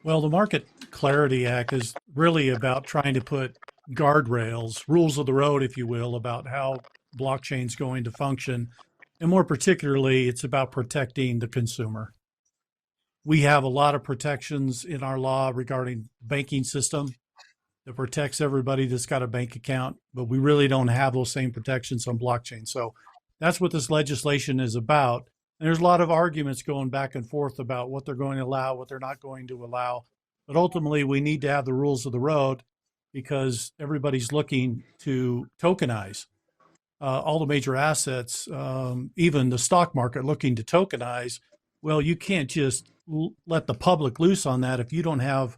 Well, the Market Clarity Act is really about trying to put guardrails, rules of the road, if you will, about how blockchain's going to function. And more particularly, it's about protecting the consumer. We have a lot of protections in our law regarding banking system that protects everybody that's got a bank account, but we really don't have those same protections on blockchain. So that's what this legislation is about. And there's a lot of arguments going back and forth about what they're going to allow, what they're not going to allow. But ultimately, we need to have the rules of the road because everybody's looking to tokenize all the major assets, even the stock market looking to tokenize. Well, you can't just let the public loose on that if you don't have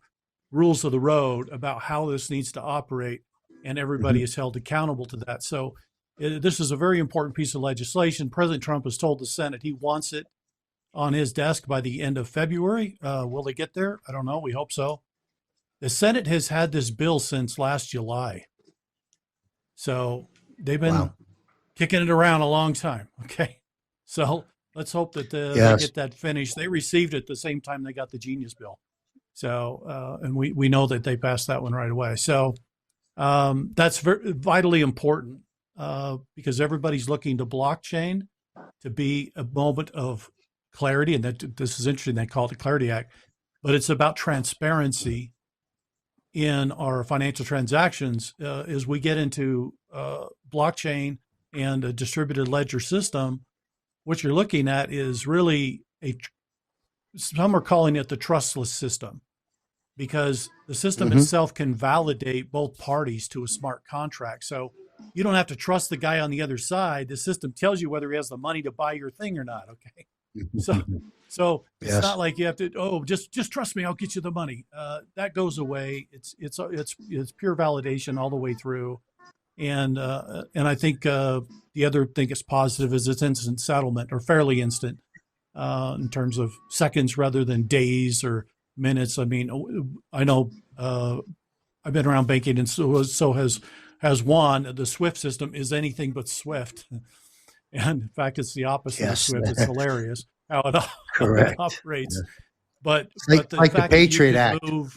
rules of the road about how this needs to operate, and everybody is held accountable to that. So this is a very important piece of legislation. President Trump has told the Senate he wants it on his desk by the end of February. Will they get there? I don't know. We hope so. The Senate has had this bill since last July. So they've been kicking it around a long time. Okay. So let's hope that they get that finished. They received it the same time they got the Genius bill. So, and we know that they passed that one right away. So that's vitally important because everybody's looking to blockchain to be a moment of clarity. And that this is interesting. They call it the Clarity Act, but it's about transparency in our financial transactions. As we get into blockchain and a distributed ledger system, what you're looking at is really some are calling it the trustless system, because the system itself can validate both parties to a smart contract. So you don't have to trust the guy on the other side. The system tells you whether he has the money to buy your thing or not. Okay. So it's not like you have to, just trust me, I'll get you the money. That goes away. It's pure validation all the way through. And I think the other thing that's positive is it's instant settlement, or fairly instant in terms of seconds rather than days or minutes. I mean, I know I've been around banking, and so has Juan. The SWIFT system is anything but swift. And in fact, it's the opposite of SWIFT. It's hilarious how it operates. But the fact the Patriot that you can move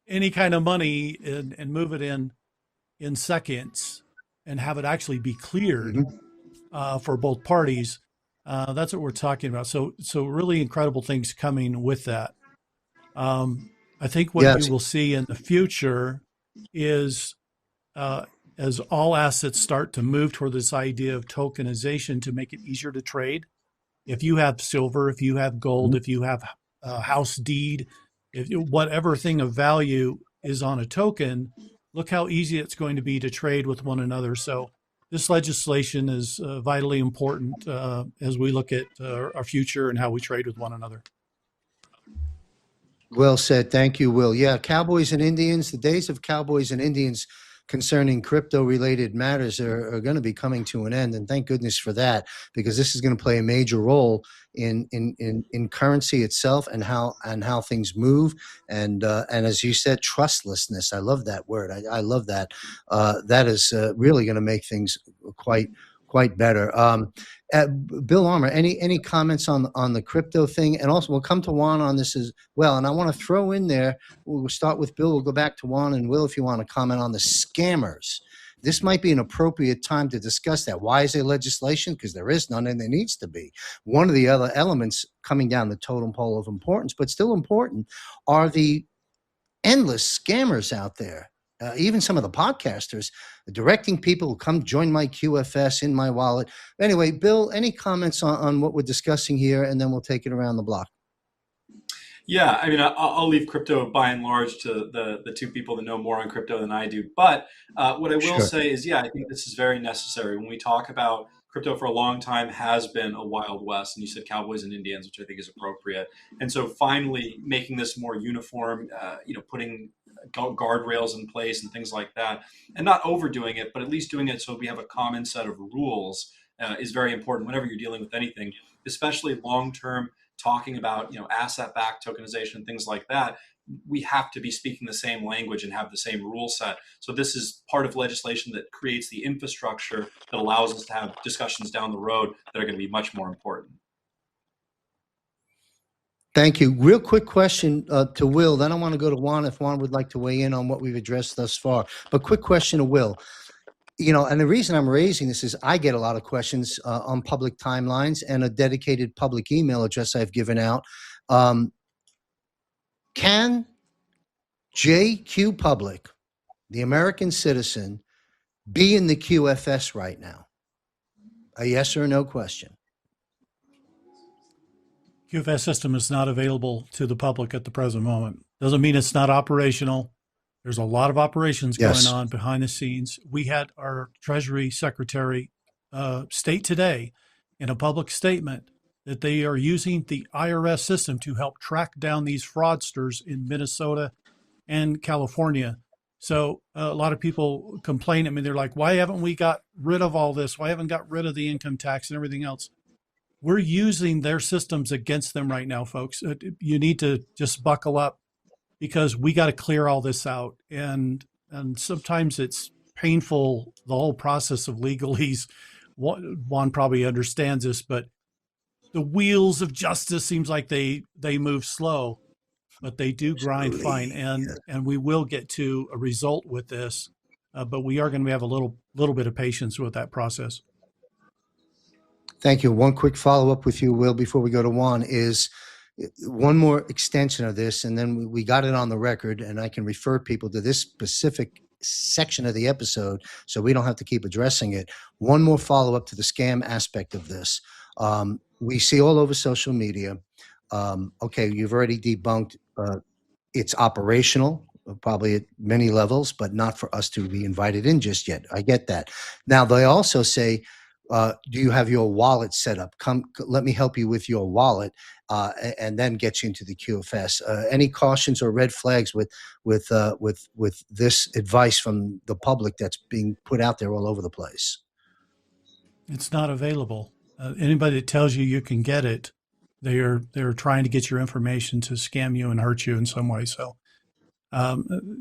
any kind of money and move it in seconds and have it actually be cleared for both parties, that's what we're talking about. So really incredible things coming with that. I think what you will see in the future is as all assets start to move toward this idea of tokenization to make it easier to trade. If you have silver, if you have gold, if you have a house deed, whatever thing of value is on a token, look how easy it's going to be to trade with one another. So this legislation is vitally important as we look at our future and how we trade with one another. Well said. Thank you, Will. Yeah, Cowboys and Indians, the days of Cowboys and Indians concerning crypto-related matters are going to be coming to an end, and thank goodness for that, because this is going to play a major role in currency itself and how things move, and as you said, trustlessness. I love that word. I love that. That is really going to make things quite better. Bill Armour, any comments on the crypto thing? And also, we'll come to Juan on this as well. And I want to throw in there, we'll start with Bill, we'll go back to Juan and Will if you want to comment on the scammers. This might be an appropriate time to discuss that. Why is there legislation? Because there is none, and there needs to be. One of the other elements coming down the totem pole of importance, but still important, are the endless scammers out there. Even some of the podcasters directing people to come join my QFS in my wallet. Anyway, Bill, any comments on what we're discussing here, and then we'll take it around the block. Yeah, I mean, I'll leave crypto by and large to the two people that know more on crypto than I do. But what I will say is, I think this is very necessary. When we talk about crypto, for a long time has been a Wild West, and you said Cowboys and Indians, which I think is appropriate. And so finally making this more uniform, putting guardrails in place and things like that, and not overdoing it, but at least doing it so we have a common set of rules is very important whenever you're dealing with anything, especially long-term, talking about asset-backed tokenization, things like that. We have to be speaking the same language and have the same rule set. So this is part of legislation that creates the infrastructure that allows us to have discussions down the road that are going to be much more important. Thank you. Real quick question to Will. Then I want to go to Juan if Juan would like to weigh in on what we've addressed thus far. But quick question to Will. And the reason I'm raising this is I get a lot of questions on public timelines and a dedicated public email address I've given out. Can JQ Public, the American citizen, be in the QFS right now? A yes or no question. QFS system is not available to the public at the present moment. Doesn't mean it's not operational. There's a lot of operations going on behind the scenes. We had our Treasury Secretary state today in a public statement that they are using the IRS system to help track down these fraudsters in Minnesota and California. So a lot of people complain. I mean, they're like, why haven't we got rid of all this? Why haven't got rid of the income tax and everything else? We're using their systems against them right now, folks. You need to just buckle up because we got to clear all this out. And sometimes it's painful, the whole process of legalese. Juan probably understands this, but the wheels of justice seems like they move slow, but they do grind fine. And we will get to a result with this, but we are going to have a little bit of patience with that process. Thank you. One quick follow-up with you, Will, before we go to Juan, is one more extension of this, and then we got it on the record, and I can refer people to this specific section of the episode so we don't have to keep addressing it. One more follow-up to the scam aspect of this. We see all over social media, okay, you've already debunked it's operational, probably at many levels, but not for us to be invited in just yet. I get that. Now, they also say, do you have your wallet set up? Come, let me help you with your wallet, and then get you into the QFS. Any cautions or red flags with this advice from the public that's being put out there all over the place? It's not available. Anybody that tells you can get it, they're trying to get your information to scam you and hurt you in some way. So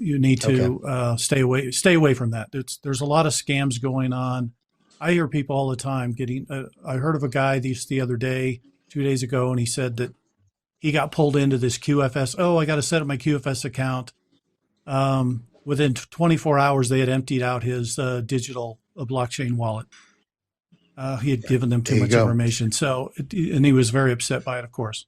you need to stay away from that. There's a lot of scams going on. I hear people all the time getting. I heard of a guy the other day, 2 days ago, and he said that he got pulled into this QFS. Oh, I got to set up my QFS account. Within 24 hours, they had emptied out his digital blockchain wallet. He had given them too much information. So, and he was very upset by it, of course.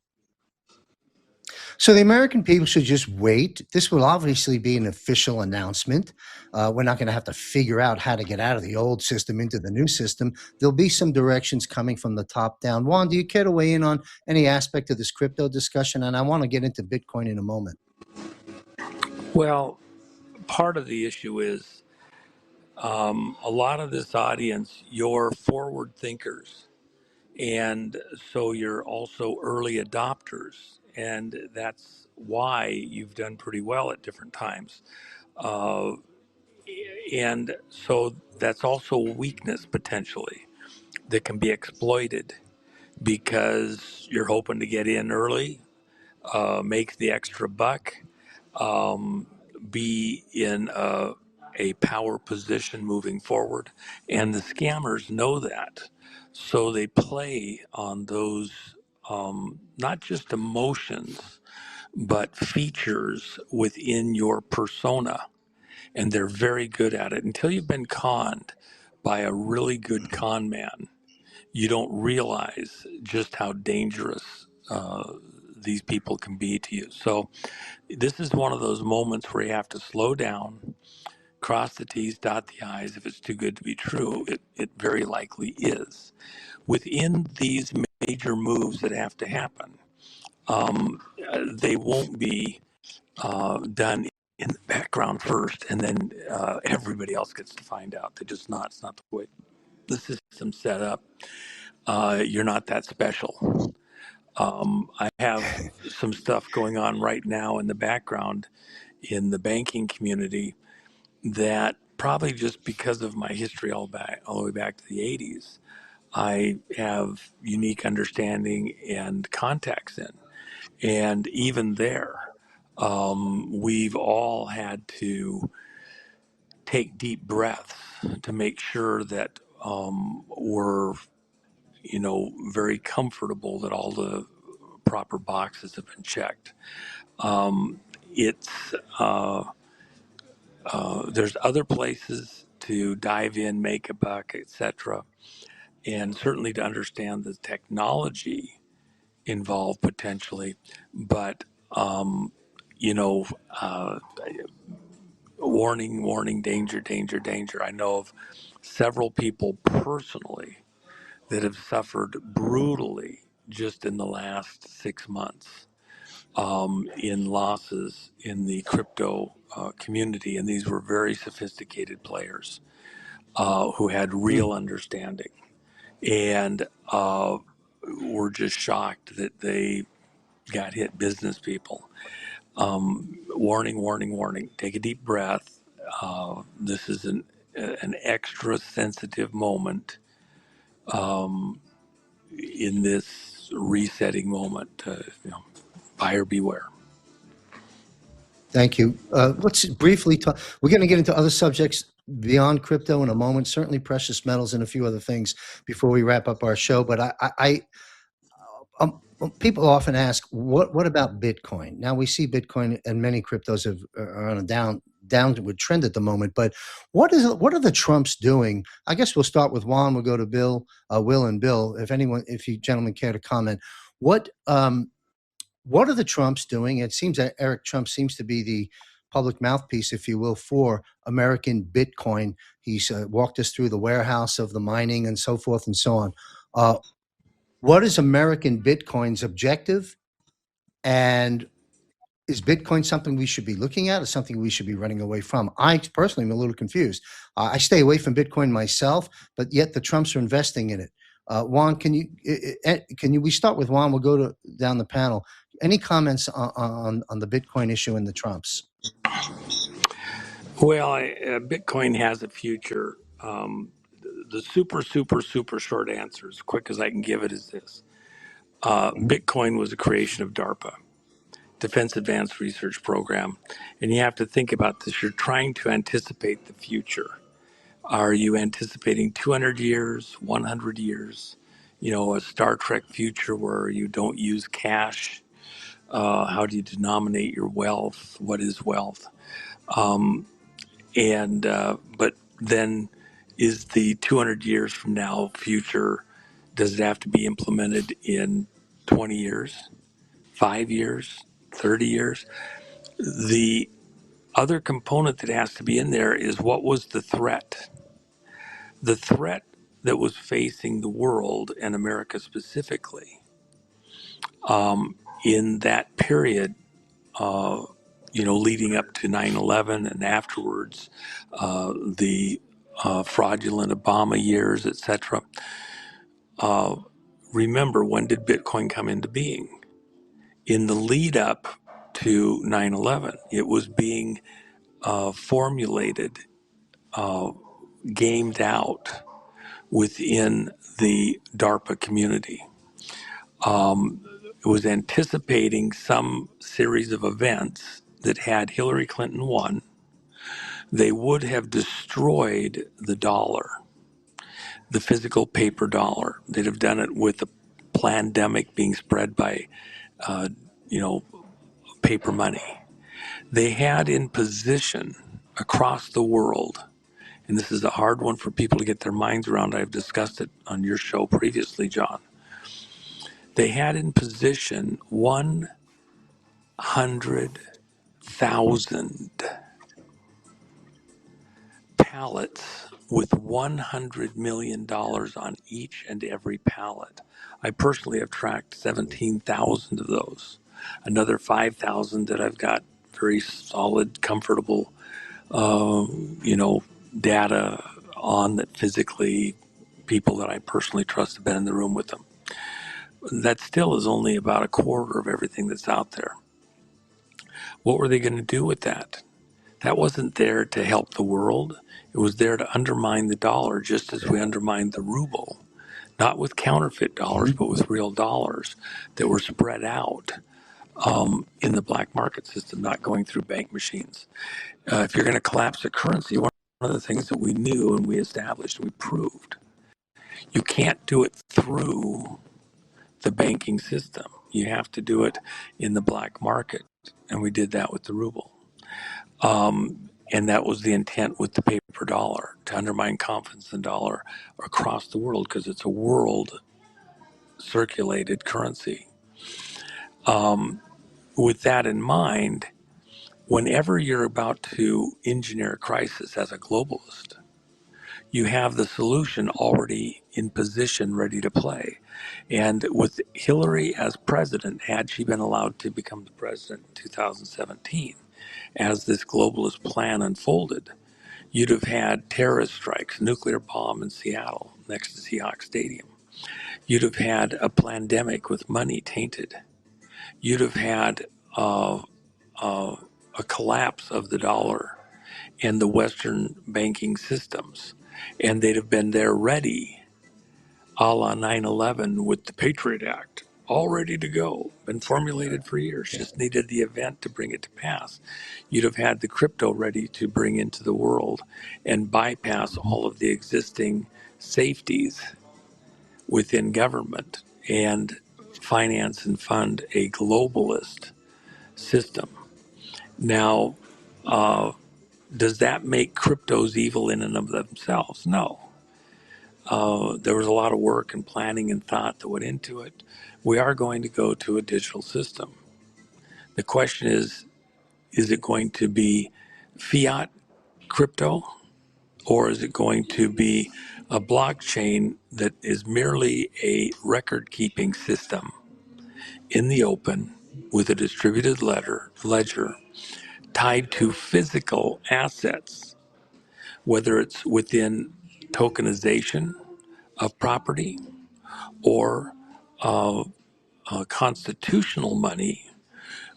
So the American people should just wait. This will obviously be an official announcement. We're not going to have to figure out how to get out of the old system into the new system. There'll be some directions coming from the top down. Juan, do you care to weigh in on any aspect of this crypto discussion? And I want to get into Bitcoin in a moment. Well, part of the issue is a lot of this audience, you're forward thinkers. And so you're also early adopters. And that's why you've done pretty well at different times. And so that's also a weakness potentially that can be exploited because you're hoping to get in early, make the extra buck, be in a power position moving forward. And the scammers know that. So they play on those, not just emotions, but features within your persona. And they're very good at it. Until you've been conned by a really good con man, you don't realize just how dangerous these people can be to you. So this is one of those moments where you have to slow down, cross the T's, dot the I's. If it's too good to be true, it very likely is. Within these major moves that have to happen, they won't be done in the background first, and then everybody else gets to find out. They're just not. It's not the way the system's set up. You're not that special. I have some stuff going on right now in the background in the banking community that probably just because of my history all the way back to the 80s, I have unique understanding and contacts in. And even there, we've all had to take deep breaths to make sure that we're, very comfortable that all the proper boxes have been checked. It's there's other places to dive in, make a buck, etc., and certainly to understand the technology involved potentially, but you know, warning, warning, danger, danger, danger. I know of several people personally that have suffered brutally just in the last 6 months in losses in the crypto community, and these were very sophisticated players who had real understanding and were just shocked that they got hit. Business people. Warning, warning, warning. Take a deep breath. This is an extra sensitive moment in this resetting moment. Buyer beware. Thank you. Let's briefly talk. We're going to get into other subjects beyond crypto in a moment, certainly precious metals and a few other things before we wrap up our show. But people often ask, what about Bitcoin? Now we see Bitcoin and many cryptos are on a downward trend at the moment. But what are the Trumps doing? I guess we'll start with Juan. We'll go to Bill, Will, and Bill. If you gentlemen care to comment, what are the Trumps doing? It seems that Eric Trump seems to be the public mouthpiece, if you will, for American Bitcoin. He's walked us through the warehouse of the mining and so forth and so on. What is American Bitcoin's objective? And is Bitcoin something we should be looking at or something we should be running away from? I personally am a little confused. I stay away from Bitcoin myself, but yet the Trumps are investing in it. Juan, we start with Juan, we'll go down the panel. Any comments on the Bitcoin issue and the Trumps? Well, Bitcoin has a future. The super short answer, as quick as I can give it, is this. Bitcoin was a creation of DARPA, Defense Advanced Research Program. And you have to think about this. You're trying to anticipate the future. Are you anticipating 200 years, 100 years? A Star Trek future where you don't use cash? How do you denominate your wealth? What is wealth? But then is the 200 years from now future, does it have to be implemented in 20 years, 5 years, 30 years? The other component that has to be in there is, what was the threat? The threat that was facing the world and America specifically in that period, leading up to 9/11 and afterwards, the fraudulent Obama years, etc. Remember, when did Bitcoin come into being? In the lead up to 9/11, it was being formulated, gamed out within the DARPA community. It was anticipating some series of events that, had Hillary Clinton won, they would have destroyed the dollar, the physical paper dollar. They'd have done it with the pandemic being spread by, paper money. They had in position across the world, and this is a hard one for people to get their minds around. I've discussed it on your show previously, John. They had in position 100,000 pallets with $100 million on each and every pallet. I personally have tracked 17,000 of those. Another 5,000 that I've got very solid, comfortable, data on, that physically people that I personally trust have been in the room with them. That still is only about a quarter of everything that's out there. What were they going to do with that? That wasn't there to help the world. It was there to undermine the dollar, just as we undermined the ruble, not with counterfeit dollars, but with real dollars that were spread out in the black market system, not going through bank machines. If you're going to collapse a currency, one of the things that we knew and we established, we proved, you can't do it through the banking system. You have to do it in the black market. And we did that with the ruble. And that was the intent with the paper dollar, to undermine confidence in the dollar across the world, because it's a world circulated currency. With that in mind, whenever you're about to engineer a crisis as a globalist, you have the solution already in position, ready to play. And with Hillary as president, had she been allowed to become the president in 2017, as this globalist plan unfolded, you'd have had terrorist strikes, nuclear bomb in Seattle next to Seahawks Stadium. You'd have had a pandemic with money tainted. You'd have had a collapse of the dollar and the Western banking systems. And they'd have been there ready, a la 9/11 with the Patriot Act, all ready to go, been formulated for years, just needed the event to bring it to pass. You'd have had the crypto ready to bring into the world and bypass all of the existing safeties within government and finance and fund a globalist system. Now, does that make cryptos evil in and of themselves? No. There was a lot of work and planning and thought that went into it. We are going to go to a digital system. The question is it going to be fiat crypto, or is it going to be a blockchain that is merely a record-keeping system in the open with a distributed ledger tied to physical assets, whether it's within tokenization of property or constitutional money,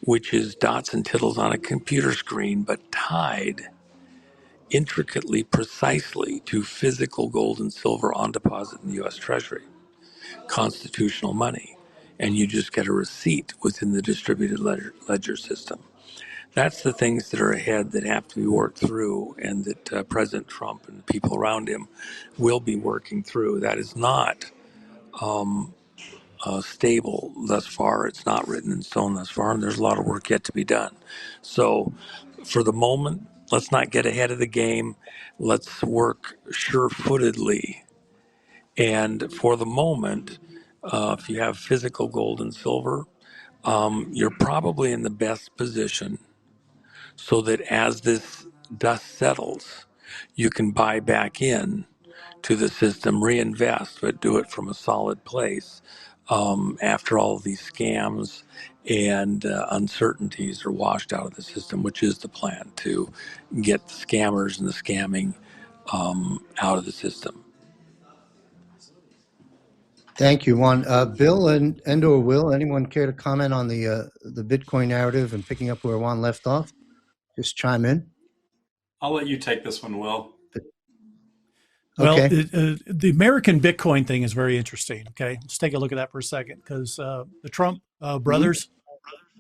which is dots and tittles on a computer screen, but tied intricately, precisely to physical gold and silver on deposit in the U.S. Treasury, constitutional money. And you just get a receipt within the distributed ledger system. That's the things that are ahead that have to be worked through, and that President Trump and the people around him will be working through. That is not stable thus far. It's not written in stone thus far, and there's a lot of work yet to be done. So for the moment, let's not get ahead of the game. Let's work sure-footedly. And for the moment, if you have physical gold and silver, you're probably in the best position so that as this dust settles, you can buy back in to the system, reinvest, but do it from a solid place after all of these scams and uncertainties are washed out of the system, which is the plan, to get the scammers and the scamming out of the system. Thank you, Juan. Bill and or Will, anyone care to comment on the Bitcoin narrative and picking up where Juan left off? Just chime in. I'll let you take this one, Will. Well, Okay. the American Bitcoin thing is very interesting. Okay, let's take a look at that for a second, because the Trump brothers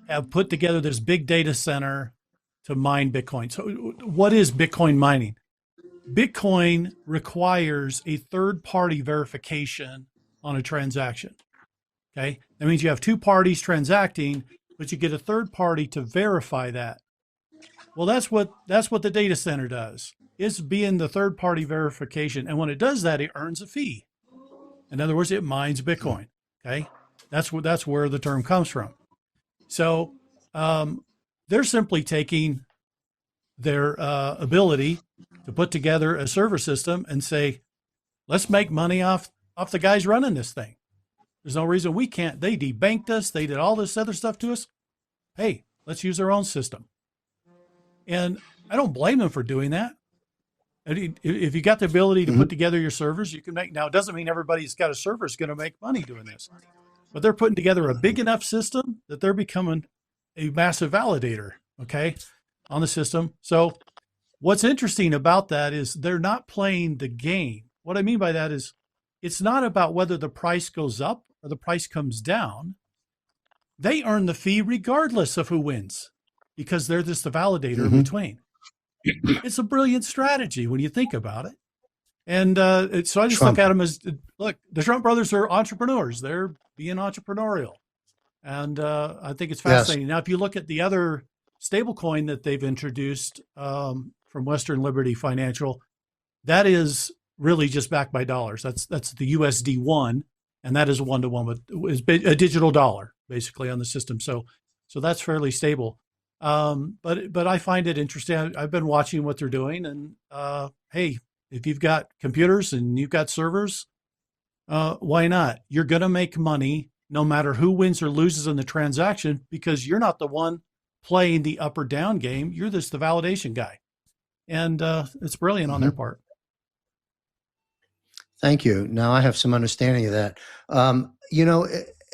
have put together this big data center to mine Bitcoin. So what is Bitcoin mining? Bitcoin requires a third-party verification on a transaction. Okay, that means you have two parties transacting, but you get a third party to verify that. Well, that's what the data center does. It's being the third-party verification, and when it does that, it earns a fee. In other words, it mines Bitcoin. Okay, that's where the term comes from. So they're simply taking their ability to put together a server system and say, let's make money off the guys running this thing. There's no reason we can't. They debanked us. They did all this other stuff to us. Hey, let's use our own system. And I don't blame them for doing that. If you got the ability to put together your servers, you can make. Now, it doesn't mean everybody's got a server is going to make money doing this, but they're putting together a big enough system that they're becoming a massive validator, okay, on the system. So what's interesting about that is they're not playing the game. What I mean by that is it's not about whether the price goes up or the price comes down. They earn the fee regardless of who wins, because they're just the validator in between. It's a brilliant strategy when you think about it. And so I just look at them as, look, the Trump brothers are entrepreneurs. They're being entrepreneurial. And I think it's Yes. fascinating. Now, if you look at the other stablecoin that they've introduced from Western Liberty Financial, that is really just backed by dollars. That's the USD1, and that is 1-to-1 with is a digital dollar basically on the system. So that's fairly stable. But I find it interesting. I've been watching what they're doing, and hey, if you've got computers and you've got servers, why not? You're going to make money no matter who wins or loses in the transaction because you're not the one playing the up or down game. You're just the validation guy. And it's brilliant on their part. Thank you. Now I have some understanding of that. You know,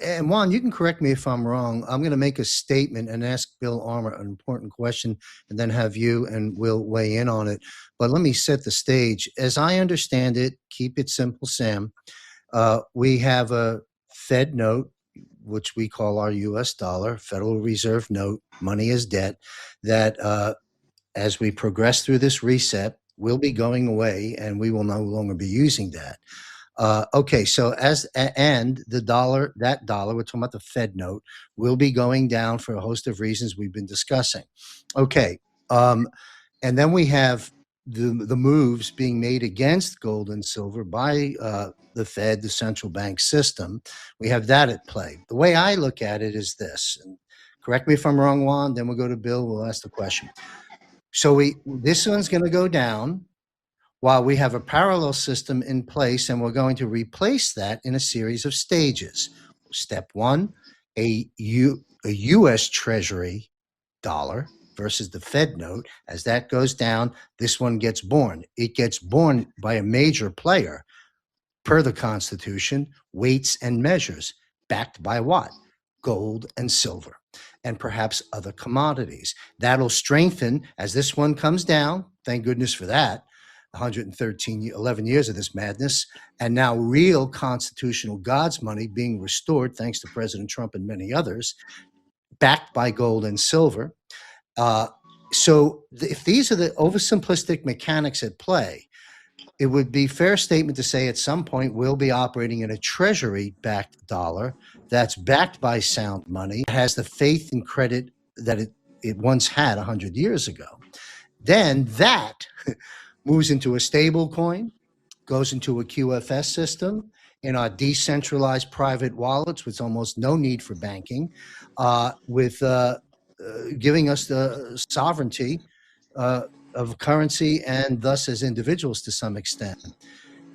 and Juan, you can correct me if I'm wrong. I'm going to make a statement and ask Bill Armour an important question and then have you and Will weigh in on it. But let me set the stage. As I understand it, keep it simple, Sam. We have a Fed note, which we call our US dollar, Federal Reserve note, money is debt, that as we progress through this reset, will be going away and we will no longer be using that. Okay, so and the dollar, that dollar, we're talking about the Fed note, will be going down for a host of reasons we've been discussing. Okay, and then we have the moves being made against gold and silver by the Fed, the central bank system. We have that at play. The way I look at it is this, and correct me if I'm wrong, Juan, then we'll go to Bill, we'll ask the question. So this one's going to go down while we have a parallel system in place, and we're going to replace that in a series of stages. Step one, a U.S. Treasury dollar versus the Fed note. As that goes down, this one gets born. It gets born by a major player, per the Constitution, weights and measures, backed by what? Gold and silver, and perhaps other commodities. That'll strengthen as this one comes down. Thank goodness for that. 11 years of this madness, and now real constitutional God's money being restored, thanks to President Trump and many others, backed by gold and silver. So if these are the oversimplistic mechanics at play, it would be a fair statement to say at some point we'll be operating in a treasury-backed dollar that's backed by sound money, has the faith and credit that it once had 100 years ago. Then that moves into a stable coin, goes into a QFS system in our decentralized private wallets with almost no need for banking, with giving us the sovereignty of currency and thus as individuals to some extent.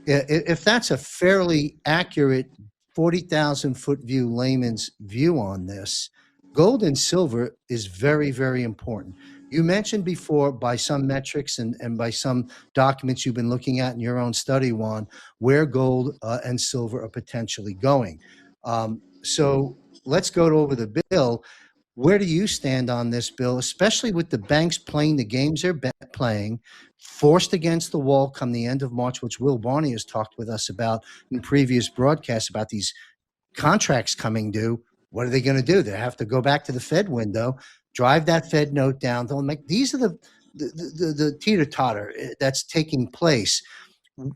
If that's a fairly accurate 40,000 foot view, layman's view on this, gold and silver is very, very important. You mentioned before by some metrics and by some documents you've been looking at in your own study, Juan, where gold and silver are potentially going. So let's go over the bill. Where do you stand on this, Bill, especially with the banks playing the games they're playing, forced against the wall come the end of March, which Will Barney has talked with us about in previous broadcasts about these contracts coming due? What are they going to do? They have to go back to the Fed window, drive that Fed note down. They'll make these are the teeter-totter that's taking place.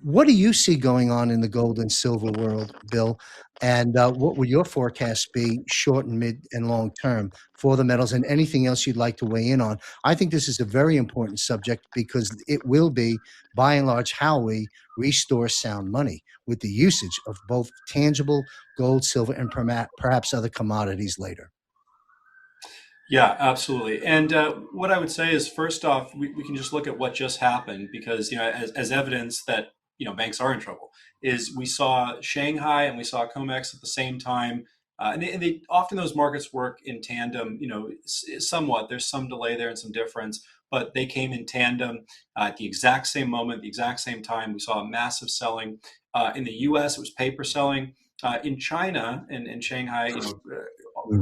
What do you see going on in the gold and silver world, Bill? And what would your forecasts be short and mid and long term for the metals and anything else you'd like to weigh in on? I think this is a very important subject because it will be, by and large, how we restore sound money with the usage of both tangible gold, silver, and perhaps other commodities later. Yeah, absolutely. And what I would say is, first off, we can just look at what just happened because, as evidence that, banks are in trouble, is we saw Shanghai and we saw COMEX at the same time. And they often those markets work in tandem, somewhat. There's some delay there and some difference, but they came in tandem at the exact same moment, the exact same time. We saw a massive selling. In the US, it was paper selling. In China and Shanghai,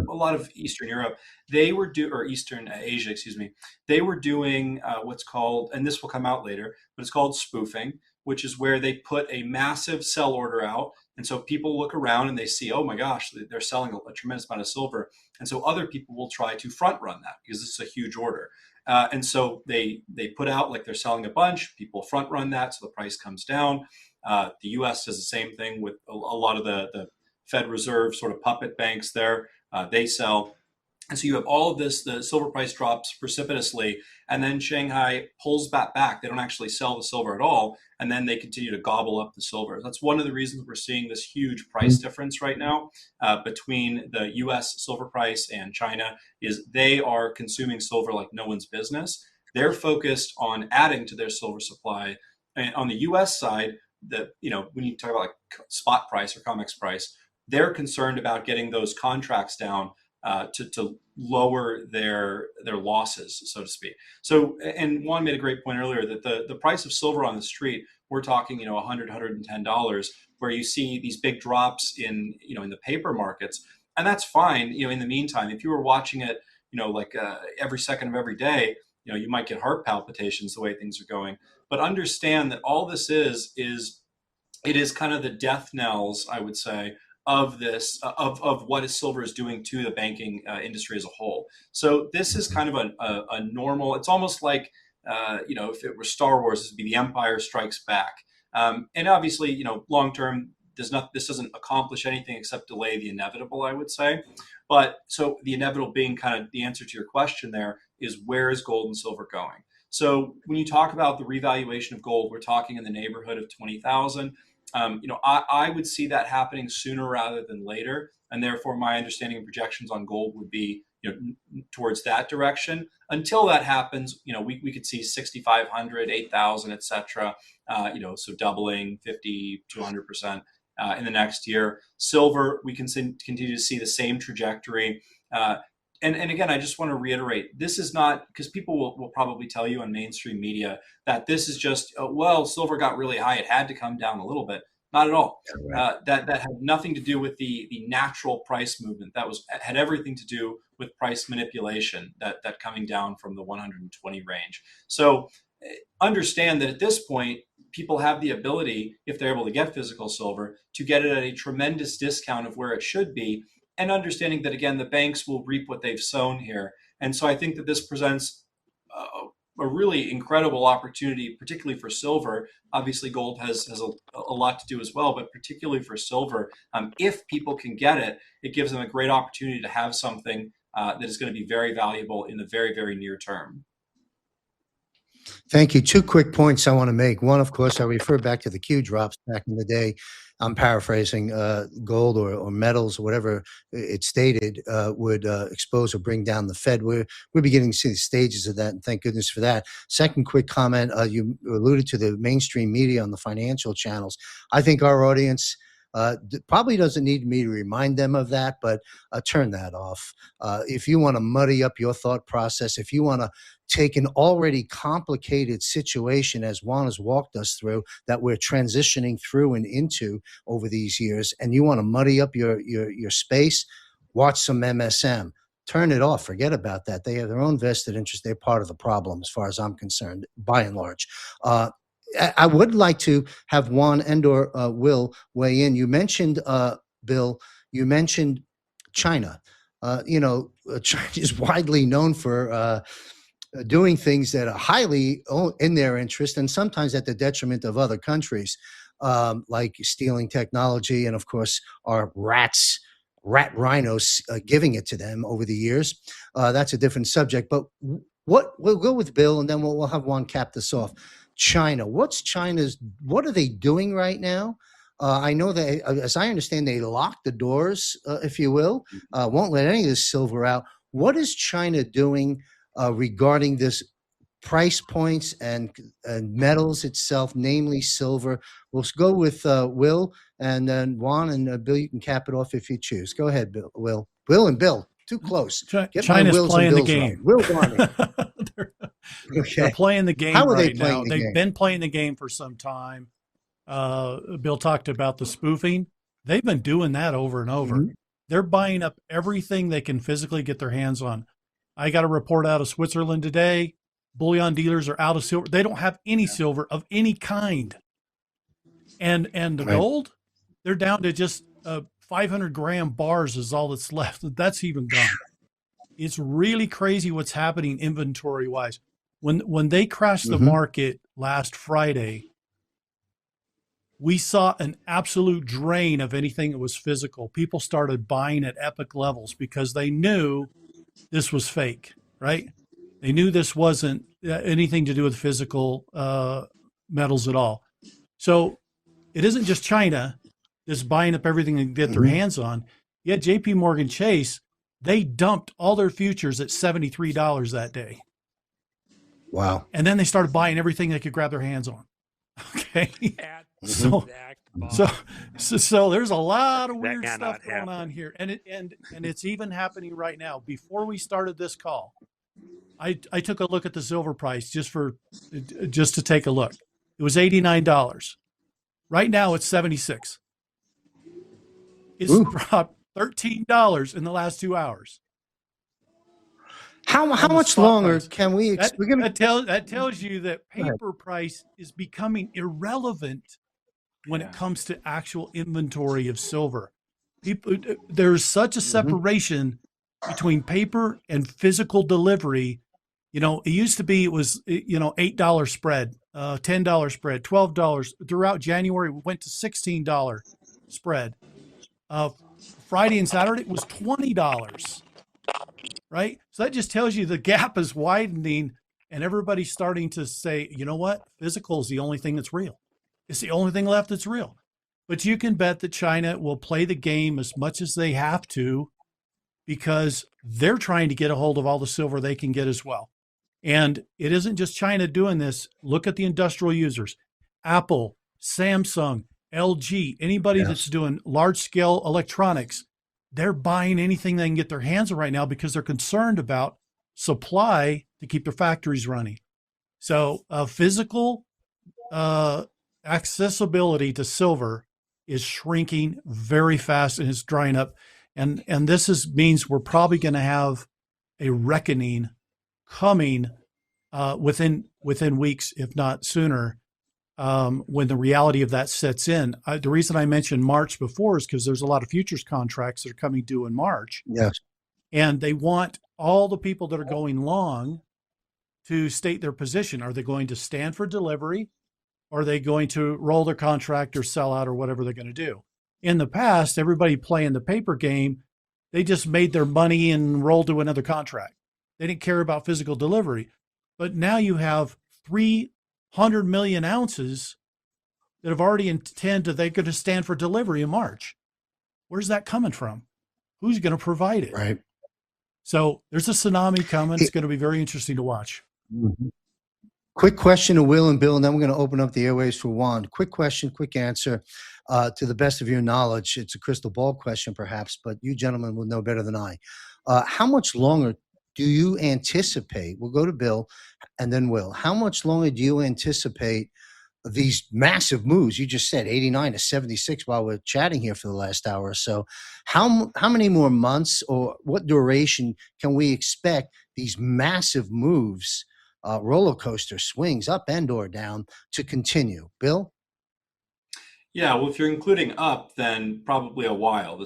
a lot of Eastern Europe, or Eastern Asia, excuse me, they were doing what's called, and this will come out later, but it's called spoofing, which is where they put a massive sell order out. And so people look around and they see, oh my gosh, they're selling a tremendous amount of silver. And so other people will try to front run that because this is a huge order. And so they put out like they're selling a bunch, people front run that so the price comes down. The US does the same thing with a lot of the Fed Reserve sort of puppet banks there. they sell. And so you have all of this, the silver price drops precipitously, and then Shanghai pulls that back. They don't actually sell the silver at all, and then they continue to gobble up the silver. That's one of the reasons we're seeing this huge price difference right now between the US silver price and China, is they are consuming silver like no one's business. They're focused on adding to their silver supply. And on the US side, when you talk about like spot price or COMEX price, they're concerned about getting those contracts down to lower their losses, so to speak. So, and Juan made a great point earlier that the price of silver on the street, we're talking, $100, $110, where you see these big drops in the paper markets, and that's fine. In the meantime, if you were watching it, every second of every day, you might get heart palpitations the way things are going. But understand that all this is it is kind of the death knells, I would say, of this of what silver is doing to the banking industry as a whole. So this is kind of a normal. It's almost like if it were Star Wars, this would be The Empire Strikes Back. And obviously, long term, this doesn't accomplish anything except delay the inevitable, I would say. But so the inevitable being kind of the answer to your question there is, where is gold and silver going? So when you talk about the revaluation of gold, we're talking in the neighborhood of 20,000. I would see that happening sooner rather than later, and therefore my understanding and projections on gold would be towards that direction. Until that happens, we could see 6,500, 8,000, etc. So doubling 50, 200% in the next year. Silver, we can continue to see the same trajectory. And again, I just want to reiterate, this is not, because people will probably tell you on mainstream media that this is just, silver got really high, it had to come down a little bit. Not at all. That had nothing to do with the natural price movement. Had everything to do with price manipulation, that coming down from the 120 range. So understand that at this point, people have the ability, if they're able to get physical silver, to get it at a tremendous discount of where it should be. And understanding that, again, the banks will reap what they've sown here. And so I think that this presents a really incredible opportunity, particularly for silver. Obviously, gold has a lot to do as well, but particularly for silver, if people can get it, it gives them a great opportunity to have something that is going to be very valuable in the very, very near term. Thank you. Two quick points I want to make. One, of course, I refer back to the Q drops back in the day. I'm paraphrasing, gold or metals or whatever it stated would expose or bring down the Fed. We're beginning to see the stages of that, and thank goodness for that. Second quick comment, you alluded to the mainstream media on the financial channels. I think our audience probably doesn't need me to remind them of that, but turn that off. If you want to muddy up your thought process, if you want to take an already complicated situation, as Juan has walked us through, that we're transitioning through and into over these years, and you want to muddy up your space, watch some MSM. Turn it off. Forget about that. They have their own vested interest. They're part of the problem, as far as I'm concerned, by and large. I would like to have Juan and/or Will weigh in. You mentioned, Bill, you mentioned China. China is widely known for doing things that are highly in their interest and sometimes at the detriment of other countries, like stealing technology and, of course, our rat rhinos giving it to them over the years. That's a different subject. But we'll go with Bill, and then we'll have Juan cap this off. China. What are they doing right now? I know that, as I understand, they locked the doors, if you will, won't let any of this silver out. What is China doing regarding this price points and metals itself, namely silver? We'll go with Will, and then Juan and Bill, you can cap it off if you choose. Go ahead, Bill. Will and Bill. Too close. China's playing the game. Right. Will Barney. They're playing the game. How are they right playing now? the They've game? been playing the game for some time. Bill talked about the spoofing. They've been doing that over and over. Mm-hmm. They're buying up everything they can physically get their hands on. I got a report out of Switzerland today. Bullion dealers are out of silver. They don't have any silver of any kind. And the gold, they're down to just 500 gram bars is all that's left. That's even gone. It's really crazy what's happening inventory wise. When they crashed the market last Friday, we saw an absolute drain of anything that was physical. People started buying at epic levels because they knew this was fake, right? They knew this wasn't anything to do with physical metals at all. So it isn't just China that's buying up everything they can get their hands on. Yet JP Morgan Chase, they dumped all their futures at $73 that day. Wow. And then they started buying everything they could grab their hands on. Okay. So there's a lot of weird stuff going on here. And it's even happening right now. Before we started this call, I took a look at the silver price just to take a look. It was $89. Right now it's $76. It's dropped $13 in the last 2 hours. How much longer can we? That tells you that paper price is becoming irrelevant when it comes to actual inventory of silver. There's such a separation between paper and physical delivery. It used to be, it was, $8 spread, $10 spread, $12. Throughout January, we went to $16 spread. Friday and Saturday, it was $20. Right? So that just tells you the gap is widening, and everybody's starting to say, you know what? Physical is the only thing that's real. It's the only thing left that's real. But you can bet that China will play the game as much as they have to, because they're trying to get a hold of all the silver they can get as well. And it isn't just China doing this. Look at the industrial users: Apple, Samsung, LG, anybody that's doing large scale electronics. They're buying anything they can get their hands on right now because they're concerned about supply to keep their factories running. So physical accessibility to silver is shrinking very fast and it's drying up. And this means we're probably going to have a reckoning coming within weeks, if not sooner, when the reality of that sets in. The reason I mentioned March before is because there's a lot of futures contracts that are coming due in March. Yes. And they want all the people that are going long to state their position. Are they going to stand for delivery? Or are they going to roll their contract or sell out or whatever they're going to do? In the past, everybody playing the paper game, they just made their money and rolled to another contract. They didn't care about physical delivery. But now you have 300 million ounces that have already intended they're going to stand for delivery in March. Where's that coming from? Who's going to provide it? Right. So there's a tsunami coming. It's going to be very interesting to watch. Quick question to Will and Bill, and then we're going to open up the airways for Juan. Quick question, quick answer. To the best of your knowledge, it's a crystal ball question perhaps, but you gentlemen will know better than I. How much longer do you anticipate? We'll go to Bill and then Will. How much longer do you anticipate these massive moves? You just said 89 to 76 while we're chatting here for the last hour or so. How many more months or what duration can we expect these massive moves, roller coaster swings up and or down, to continue? Bill? Yeah, well, if you're including up, then probably a while.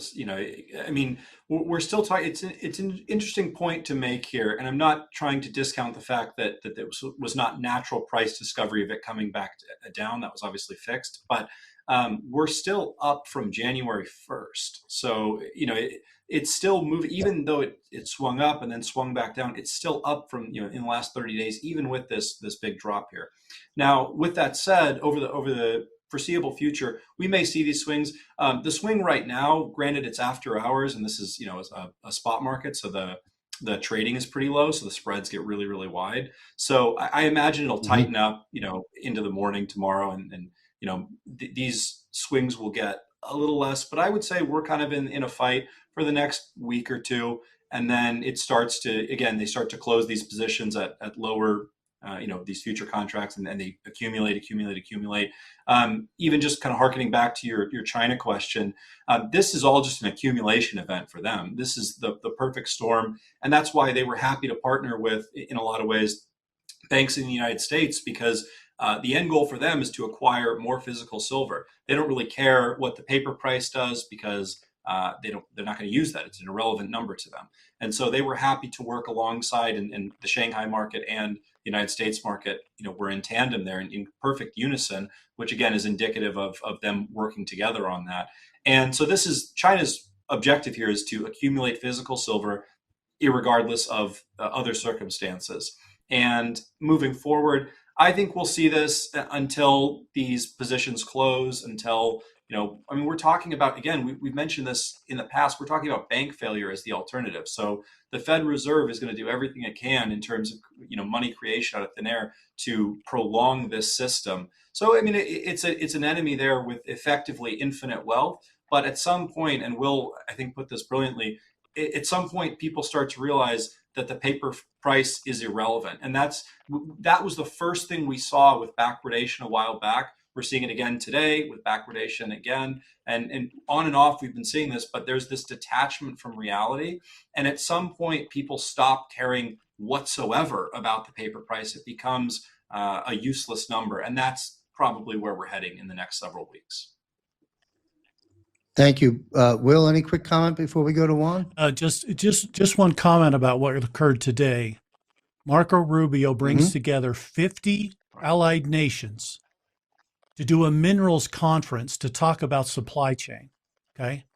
We're still talking. It's an interesting point to make here, and I'm not trying to discount the fact that it was not natural price discovery of it coming back down. That was obviously fixed, but we're still up from January 1st. So it's still moving, even though it swung up and then swung back down. It's still up from in the last 30 days, even with this big drop here. Now, with that said, over the foreseeable future, we may see these swings. The swing right now, granted, it's after hours, and this is a spot market, so the trading is pretty low, so the spreads get really, really wide. So I imagine it'll tighten up, into the morning tomorrow, and these swings will get a little less. But I would say we're kind of in a fight for the next week or two, and then it starts to, again, they start to close these positions at lower. These future contracts, and then they accumulate. Even just kind of harkening back to your China question, this is all just an accumulation event for them. This is the perfect storm, and that's why they were happy to partner with, in a lot of ways, banks in the United States, because the end goal for them is to acquire more physical silver. They don't really care what the paper price does, because they're not going to use that. It's an irrelevant number to them. And so they were happy to work alongside, and the Shanghai market and the United States market, were in tandem there in perfect unison, which again is indicative of them working together on that. And so this is China's objective here, is to accumulate physical silver irregardless of other circumstances. And moving forward, I think we'll see this until these positions close, until, we're talking about, again, we've mentioned this in the past, we're talking about bank failure as the alternative. So the Fed Reserve is going to do everything it can in terms of, money creation out of thin air to prolong this system. So, it's an enemy there with effectively infinite wealth. But at some point, and Will, I think, put this brilliantly, at some point, people start to realize that the paper price is irrelevant. And that was the first thing we saw with backwardation a while back. We're seeing it again today with backwardation again. And on and off, we've been seeing this, but there's this detachment from reality. And at some point, people stop caring whatsoever about the paper price. It becomes a useless number. And that's probably where we're heading in the next several weeks. Thank you. Will, any quick comment before we go to Juan? Just one comment about what occurred today. Marco Rubio brings together 50 allied nations to do a minerals conference to talk about supply chain. Okay.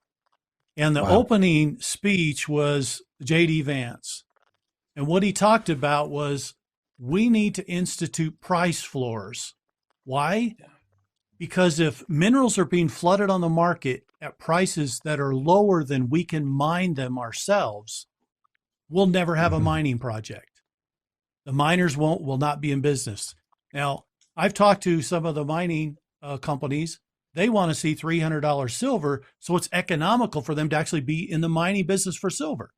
And the opening speech was J.D. Vance. And what he talked about was, we need to institute price floors. Why? Because if minerals are being flooded on the market at prices that are lower than we can mine them ourselves, we'll never have a mining project. The miners will not be in business. Now, I've talked to some of the mining companies. They want to see $300 silver, so it's economical for them to actually be in the mining business for silver.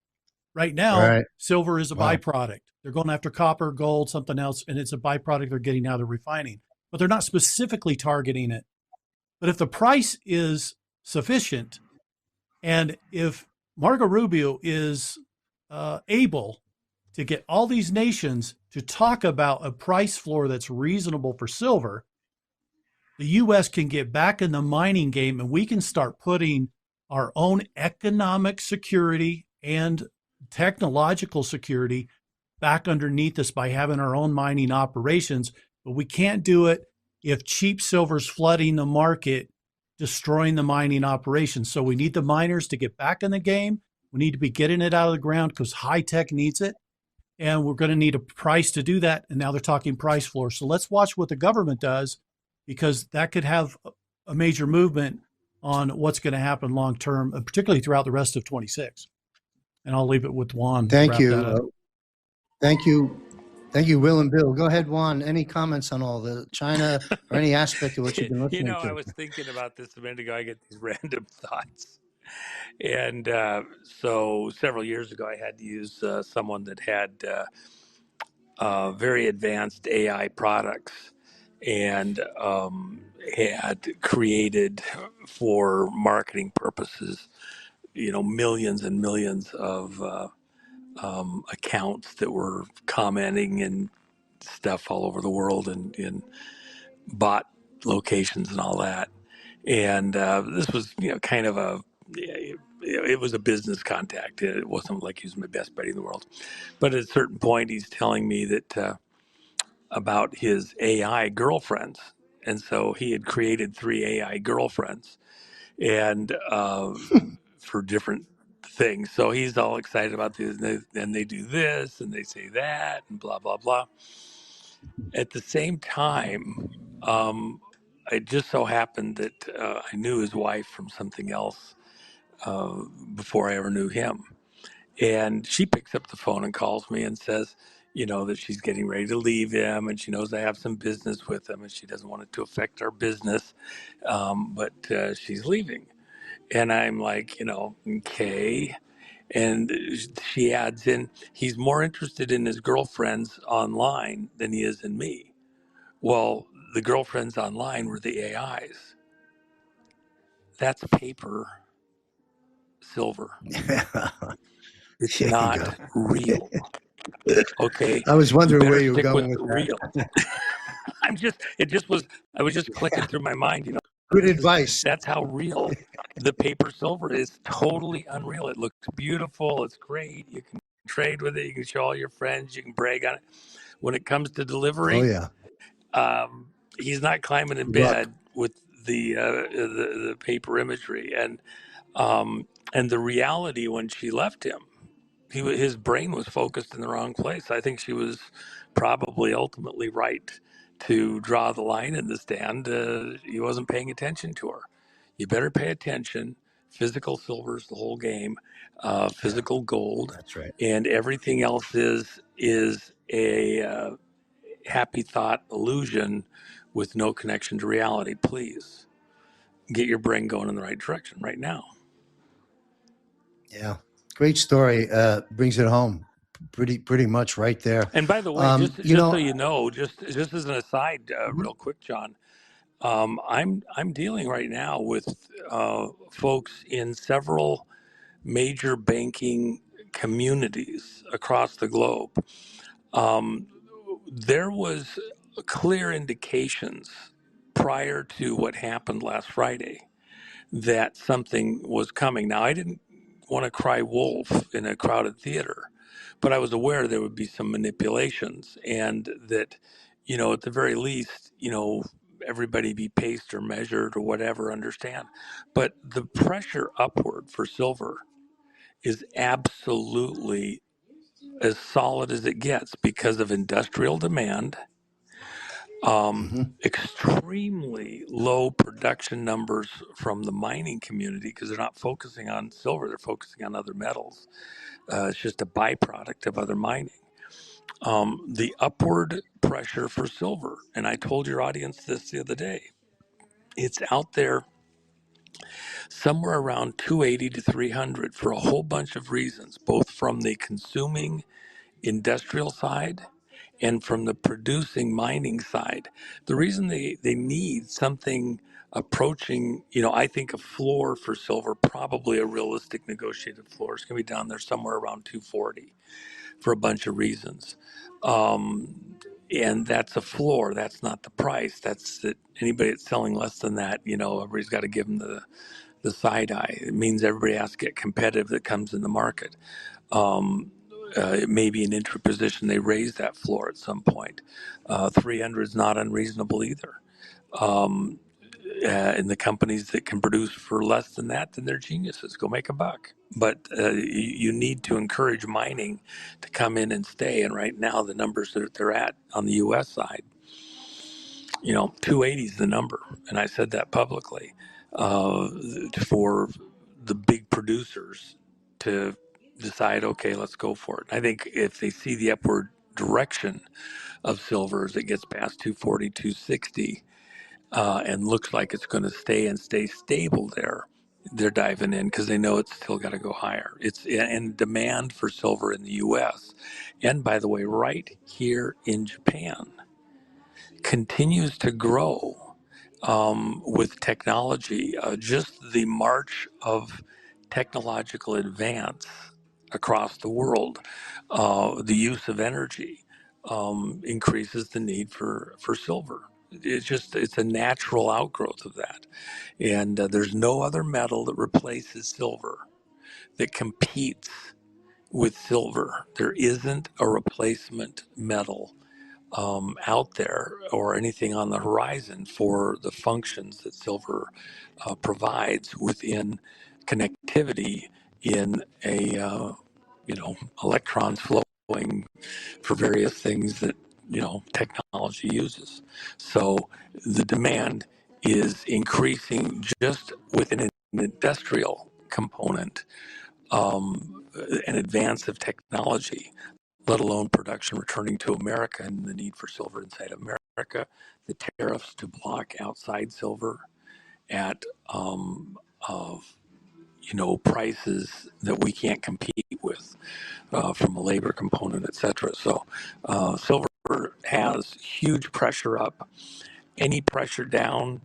Right now, silver is a byproduct. They're going after copper, gold, something else, and it's a byproduct they're getting out of refining. But they're not specifically targeting it. But if the price is sufficient, and if Marco Rubio is able to get all these nations to talk about a price floor that's reasonable for silver, the U.S. can get back in the mining game, and we can start putting our own economic security and technological security back underneath us by having our own mining operations. But we can't do it if cheap silver's flooding the market, destroying the mining operations. So we need the miners to get back in the game. We need to be getting it out of the ground because high tech needs it. And we're going to need a price to do that. And now they're talking price floors. So let's watch what the government does, because that could have a major movement on what's going to happen long term, particularly throughout the rest of 26. And I'll leave it with Juan. Thank you. Thank you. Thank you, Will and Bill. Go ahead, Juan. Any comments on all the China or any aspect of what you've been listening to? I was thinking about this a minute ago. I get these random thoughts. And so several years ago, I had to use someone that had very advanced AI products and had created for marketing purposes, millions and millions of accounts that were commenting and stuff all over the world and in bot locations and all that. And this was, kind of it was a business contact. It wasn't like he was my best buddy in the world. But at a certain point, he's telling me that about his AI girlfriends. And so he had created 3 AI girlfriends and for different things. So he's all excited about this. And they do this and they say that and blah, blah, blah. At the same time, it just so happened that I knew his wife from something else before I ever knew him. And she picks up the phone and calls me and says, that she's getting ready to leave him and she knows I have some business with him and she doesn't want it to affect our business, but she's leaving. And I'm like, okay. And she adds in, he's more interested in his girlfriends online than he is in me. Well, the girlfriends online were the AIs. That's paper silver. It's not real. Okay. I was wondering where you were going with real. I was just clicking through my mind, Good advice. That's how real the paper silver is totally unreal. It looks beautiful. It's great. You can trade with it. You can show all your friends. You can brag on it. When it comes to Oh delivery, yeah. he's not climbing in Good luck. bed with the paper imagery, and the reality when she left him, his brain was focused in the wrong place. I think she was probably ultimately right to draw the line in the stand. He wasn't paying attention to her. You better pay attention. Physical silver's the whole game. Yeah, Physical gold, that's right. and everything else is a happy thought illusion with no connection to reality. Please get your brain going in the right direction right now. Yeah, great story. Brings it home, pretty much right there. And by the way, just You just so know, you know, just as an aside, real quick, John, I'm dealing right now with folks in several major banking communities across the globe. Um, there was clear indications prior to what happened last Friday that something was coming. Now, I didn't want to cry wolf in a crowded theater, but I was aware there would be some manipulations and that, at the very least, everybody be paced or measured or whatever, understand. But the pressure upward for silver is absolutely as solid as it gets because of industrial demand, mhm. extremely low production numbers from the mining community because they're not focusing on silver, they're focusing on other metals. It's just a byproduct of other mining. The upward pressure for silver, and I told your audience this the other day, it's out there somewhere around 280 to 300 for a whole bunch of reasons, both from the consuming industrial side and from the producing mining side. The reason they need something approaching, I think a floor for silver, probably a realistic negotiated floor, is going to be down there somewhere around 240 for a bunch of reasons. And that's a floor. That's not the price. That's that anybody that's selling less than that, everybody's got to give them the side eye. It means everybody has to get competitive that comes in the market. It may be an entry position. They raise that floor at some point. 300 is not unreasonable either. Um, and the companies that can produce for less than that, then they're geniuses. Go make a buck. But you need to encourage mining to come in and stay. And right now, the numbers that they're at on the U.S. side, 280 is the number. And I said that publicly for the big producers to decide, okay, let's go for it. I think if they see the upward direction of silver as it gets past 240, 260, and looks like it's going to stay stable there, they're diving in because they know it's still got to go higher. It's and demand for silver in the U.S. and by the way, right here in Japan continues to grow with technology. Just the march of technological advance across the world, the use of energy increases the need for silver. It's a natural outgrowth of that. And there's no other metal that replaces silver that competes with silver. There isn't a replacement metal out there or anything on the horizon for the functions that silver provides within connectivity in a electrons flowing for various things that technology uses. So the demand is increasing just within an industrial component, an advance of technology, let alone production returning to America and the need for silver inside America, the tariffs to block outside silver at of prices that we can't compete with from a labor component, et cetera. So silver has huge pressure up. Any pressure down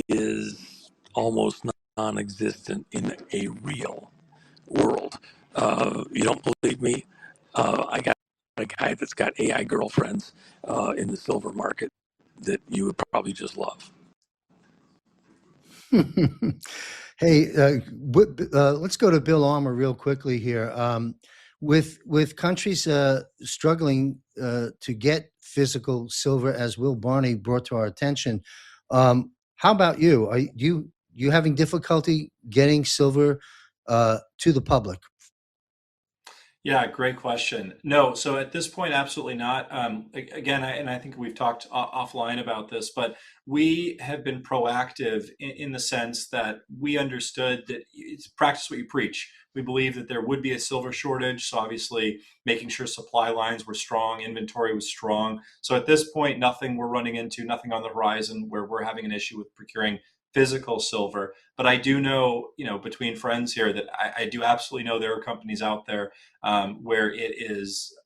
is almost non-existent in a real world. You don't believe me? I got a guy that's got AI girlfriends in the silver market that you would probably just love. Hey, let's go to Bill Armour real quickly here. With countries struggling to get physical silver, as Will Barney brought to our attention, how about you? You having difficulty getting silver to the public? Yeah, great question. No, so at this point, absolutely not. Again, and I think we've talked offline about this, but we have been proactive in the sense that we understood that it's practice what you preach. We believe that there would be a silver shortage, so obviously making sure supply lines were strong, inventory was strong. So at this point, nothing we're running into, nothing on the horizon where we're having an issue with procuring physical silver. But I do know, between friends here, that I do absolutely know there are companies out there where it is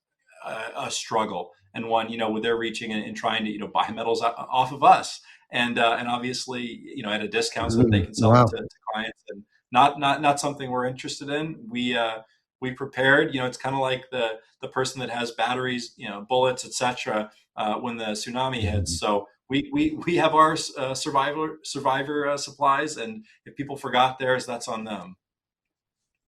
a struggle, and one, where they're reaching and trying to, buy metals off of us, and obviously, at a discount so that they can sell it Wow. to clients, and not something we're interested in. We prepared. It's kind of like the person that has batteries, bullets, etc. When the tsunami hits. So we have our survivor supplies, and if people forgot theirs, that's on them.